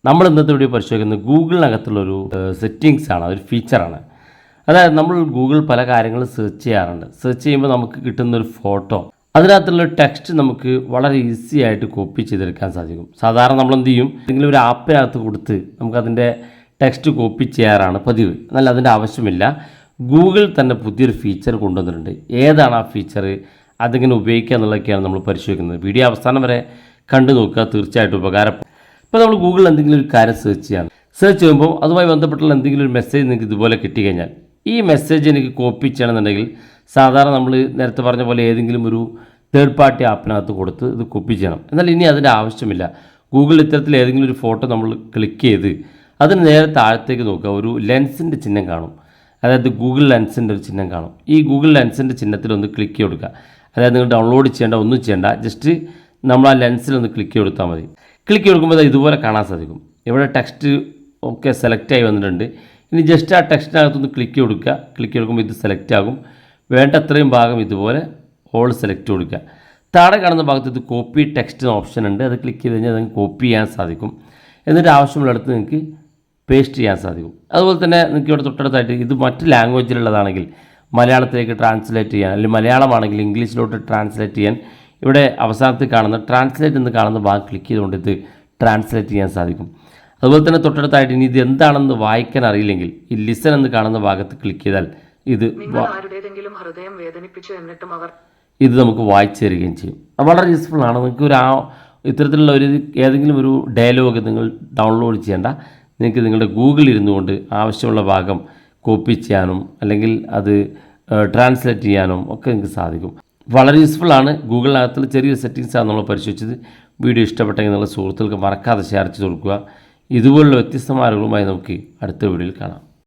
നമ്മൾ ഇന്നത്തെ വീഡിയോ പരിശോധിക്കുന്നത് ഗൂഗിളിനകത്തുള്ളൊരു സെറ്റിങ്സ് ആണ്, അതൊരു ഫീച്ചറാണ്. അതായത് നമ്മൾ ഗൂഗിൾ പല കാര്യങ്ങളും സെർച്ച് ചെയ്യാറുണ്ട്. സെർച്ച് ചെയ്യുമ്പോൾ നമുക്ക് കിട്ടുന്നൊരു ഫോട്ടോ, അതിനകത്തുള്ള ടെക്സ്റ്റ് നമുക്ക് വളരെ ഈസി ആയിട്ട് കോപ്പി ചെയ്തെടുക്കാൻ സാധിക്കും. സാധാരണ നമ്മൾ എന്ത് ചെയ്യും, എന്തെങ്കിലും ഒരു ആപ്പിനകത്ത് കൊടുത്ത് നമുക്കതിൻ്റെ ടെക്സ്റ്റ് കോപ്പി ചെയ്യാറാണ് പതിവ്. എന്നാൽ അതിൻ്റെ ആവശ്യമില്ല. ഗൂഗിൾ തന്നെ പുതിയൊരു ഫീച്ചർ കൊണ്ടുവന്നിട്ടുണ്ട്. ഏതാണ് ആ ഫീച്ചർ, അതിങ്ങനെ ഉപയോഗിക്കുക എന്നുള്ളതൊക്കെയാണ് നമ്മൾ പരിശോധിക്കുന്നത്. വീഡിയോ അവസാനം വരെ കണ്ടു നോക്കുക, തീർച്ചയായിട്ടും ഉപകാരപ്പെടും. ഇപ്പോൾ നമ്മൾ ഗൂഗിളിൽ എന്തെങ്കിലും ഒരു കാര്യം സെർച്ച് ചെയ്യാണ്. സെർച്ച് ചെയ്യുമ്പോൾ അതുമായി ബന്ധപ്പെട്ടുള്ള എന്തെങ്കിലും ഒരു മെസ്സേജ് നിങ്ങൾക്ക് ഇതുപോലെ കിട്ടിക്കഴിഞ്ഞാൽ ഈ മെസ്സേജ് എനിക്ക് കോപ്പി ചെയ്യണമെന്നുണ്ടെങ്കിൽ സാധാരണ നമ്മൾ നേരത്തെ പറഞ്ഞ പോലെ ഏതെങ്കിലും ഒരു തേർഡ് പാർട്ടി ആപ്പിനകത്ത് കൊടുത്ത് ഇത് കോപ്പി ചെയ്യണം. എന്നാൽ ഇനി അതിൻ്റെ ആവശ്യമില്ല. ഗൂഗിൾ ഇത്തരത്തിൽ ഏതെങ്കിലും ഒരു ഫോട്ടോ നമ്മൾ ക്ലിക്ക് ചെയ്ത് അതിന് നേരെ താഴത്തേക്ക് നോക്കുക, ഒരു ലെൻസിൻ്റെ ചിഹ്നം കാണും. അതായത് ഗൂഗിൾ ലെൻസിൻ്റെ ഒരു ചിഹ്നം കാണും. ഈ ഗൂഗിൾ ലെൻസിൻ്റെ ചിഹ്നത്തിലൊന്ന് ക്ലിക്ക് ചെയ്ത് കൊടുക്കുക. അതായത് നിങ്ങൾ ഡൗൺലോഡ് ചെയ്യേണ്ട, ഒന്നും ചെയ്യേണ്ട, ജസ്റ്റ് നമ്മൾ ആ ലെൻസിലൊന്ന് ക്ലിക്ക് ചെയ്ത് കൊടുത്താൽ മതി. ക്ലിക്ക് കൊടുക്കുമ്പോൾ ഇതുപോലെ കാണാൻ സാധിക്കും. ഇവിടെ ടെക്സ്റ്റ് ഒക്കെ സെലക്ട് ആയി വന്നിട്ടുണ്ട്. ഇനി ജസ്റ്റ് ആ ടെക്സ്റ്റിനകത്തൊന്ന് ക്ലിക്ക് കൊടുക്കുക. ക്ലിക്ക് കൊടുക്കുമ്പോൾ ഇത് സെലക്ട് ആകും. വേണ്ട അത്രയും ഭാഗം ഇതുപോലെ ഓൾ സെലക്ട് കൊടുക്കുക. താഴെ കാണുന്ന ഭാഗത്ത് ഇത് കോപ്പി ടെക്സ്റ്റ് ഓപ്ഷൻ ഉണ്ട്. അത് ക്ലിക്ക് ചെയ്ത് കഴിഞ്ഞാൽ നിങ്ങൾക്ക് കോപ്പി ചെയ്യാൻ സാധിക്കും. എന്നിട്ട് ആവശ്യമുള്ളിടത്ത് നിങ്ങൾക്ക് പേസ്റ്റ് ചെയ്യാൻ സാധിക്കും. അതുപോലെ തന്നെ നിങ്ങൾക്ക് ഇവിടെ തൊട്ടടുത്തായിട്ട് ഇത് മറ്റ് ലാംഗ്വേജിലുള്ളതാണെങ്കിൽ മലയാളത്തിലേക്ക് ട്രാൻസ്ലേറ്റ് ചെയ്യാൻ, അല്ലെങ്കിൽ മലയാളമാണെങ്കിൽ ഇംഗ്ലീഷിലോട്ട് ട്രാൻസ്ലേറ്റ് ചെയ്യാൻ ഇവിടെ അവസാനത്തിൽ കാണുന്ന ട്രാൻസ്ലേറ്റ് എന്ന് കാണുന്ന ഭാഗം ക്ലിക്ക് ചെയ്തുകൊണ്ട് ഇത് ട്രാൻസ്ലേറ്റ് ചെയ്യാൻ സാധിക്കും. അതുപോലെ തന്നെ തൊട്ടടുത്തായിട്ട് ഇനി ഇത് എന്താണെന്ന് വായിക്കാൻ അറിയില്ലെങ്കിൽ ഈ ലിസൺ എന്ന് കാണുന്ന ഭാഗത്ത് ക്ലിക്ക് ചെയ്താൽ ഇത് നമുക്ക് വായിച്ചു തരികയും ചെയ്യും. വളരെ യൂസ്ഫുൾ ആണ്. നിങ്ങൾക്ക് ഇത്തരത്തിലുള്ള ഏതെങ്കിലും ഒരു ഡയലോഗ് നിങ്ങൾ ഡൗൺലോഡ് ചെയ്യേണ്ട. നിങ്ങൾക്ക് നിങ്ങളുടെ ഗൂഗിളിൽ ഇരുന്നു കൊണ്ട് ആവശ്യമുള്ള ഭാഗം കോപ്പി ചെയ്യാനും അല്ലെങ്കിൽ അത് ട്രാൻസ്ലേറ്റ് ചെയ്യാനും ഒക്കെ നിങ്ങൾക്ക് സാധിക്കും. വളരെ യൂസ്ഫുൾ ആണ്. ഗൂഗിളിനകത്തുള്ള ചെറിയൊരു സെറ്റിങ്സാണ് നമ്മൾ പരിശോധിച്ചത്. വീഡിയോ ഇഷ്ടപ്പെട്ടെങ്കിൽ നിങ്ങളുടെ സുഹൃത്തുക്കൾക്ക് മറക്കാതെ ഷെയർ ചെയ്ത് കൊടുക്കുക. ഇതുപോലുള്ള വ്യത്യസ്തമായ അറിവുകളുമായി നമുക്ക് അടുത്ത വീഡിയോയിൽ കാണാം.